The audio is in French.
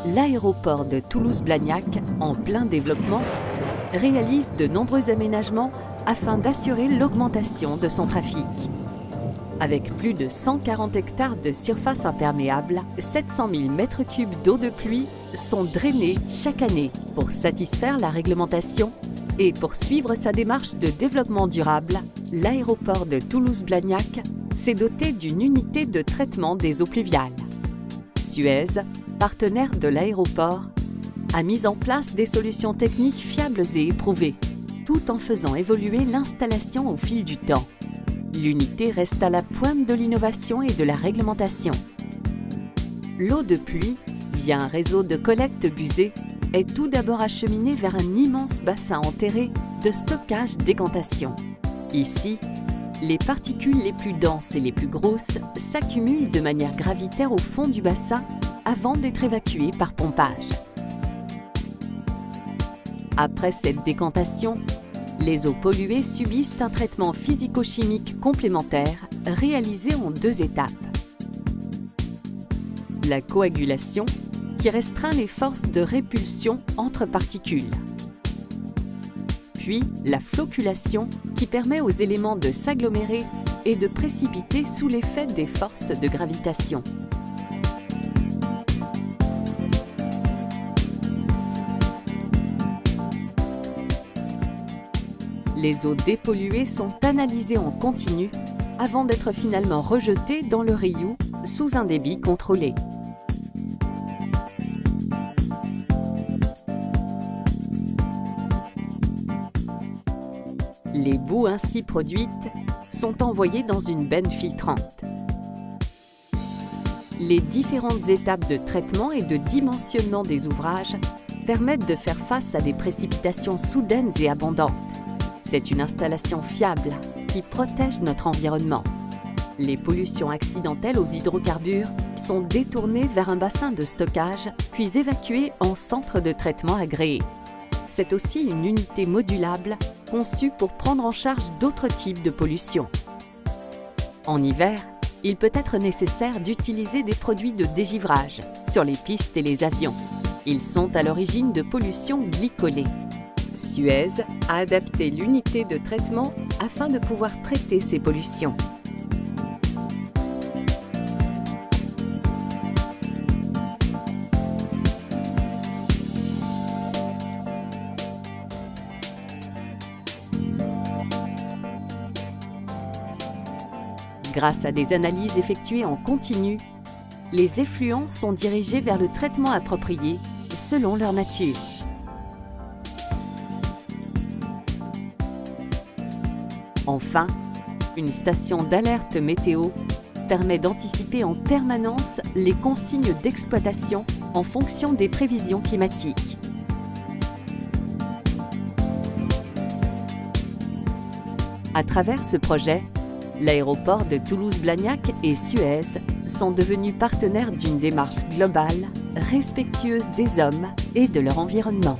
l'aéroport de Toulouse-Blagnac, en plein développement, réalise de nombreux aménagements afin d'assurer l'augmentation de son trafic. Avec plus de 140 hectares de surface imperméable, 700 000 m3 d'eau de pluie sont drainés chaque année pour satisfaire la réglementation et pour suivre sa démarche de développement durable, l'aéroport de Toulouse-Blagnac s'est doté d'une unité de traitement des eaux pluviales. Suez, partenaire de l'aéroport, a mis en place des solutions techniques fiables et éprouvées, tout en faisant évoluer l'installation au fil du temps. L'unité reste à la pointe de l'innovation et de la réglementation. L'eau de pluie, via un réseau de collecte busée, est tout d'abord acheminée vers un immense bassin enterré de stockage-décantation. Ici, les particules les plus denses et les plus grosses s'accumulent de manière gravitaire au fond du bassin avant d'être évacuées par pompage. Après cette décantation, les eaux polluées subissent un traitement physico-chimique complémentaire réalisé en 2 étapes. La coagulation, qui restreint les forces de répulsion entre particules. Puis la flocculation, qui permet aux éléments de s'agglomérer et de précipiter sous l'effet des forces de gravitation. Les eaux dépolluées sont analysées en continu avant d'être finalement rejetées dans le Rioux sous un débit contrôlé. Les boues ainsi produites sont envoyées dans une benne filtrante. Les différentes étapes de traitement et de dimensionnement des ouvrages permettent de faire face à des précipitations soudaines et abondantes. C'est une installation fiable qui protège notre environnement. Les pollutions accidentelles aux hydrocarbures sont détournées vers un bassin de stockage, puis évacuées en centre de traitement agréé. C'est aussi une unité modulable conçue pour prendre en charge d'autres types de pollution. En hiver, il peut être nécessaire d'utiliser des produits de dégivrage sur les pistes et les avions. Ils sont à l'origine de pollution glycolée. Suez a adapté l'unité de traitement afin de pouvoir traiter ces pollutions. Grâce à des analyses effectuées en continu, les effluents sont dirigés vers le traitement approprié selon leur nature. Enfin, une station d'alerte météo permet d'anticiper en permanence les consignes d'exploitation en fonction des prévisions climatiques. À travers ce projet, l'aéroport de Toulouse-Blagnac et Suez sont devenus partenaires d'une démarche globale, respectueuse des hommes et de leur environnement.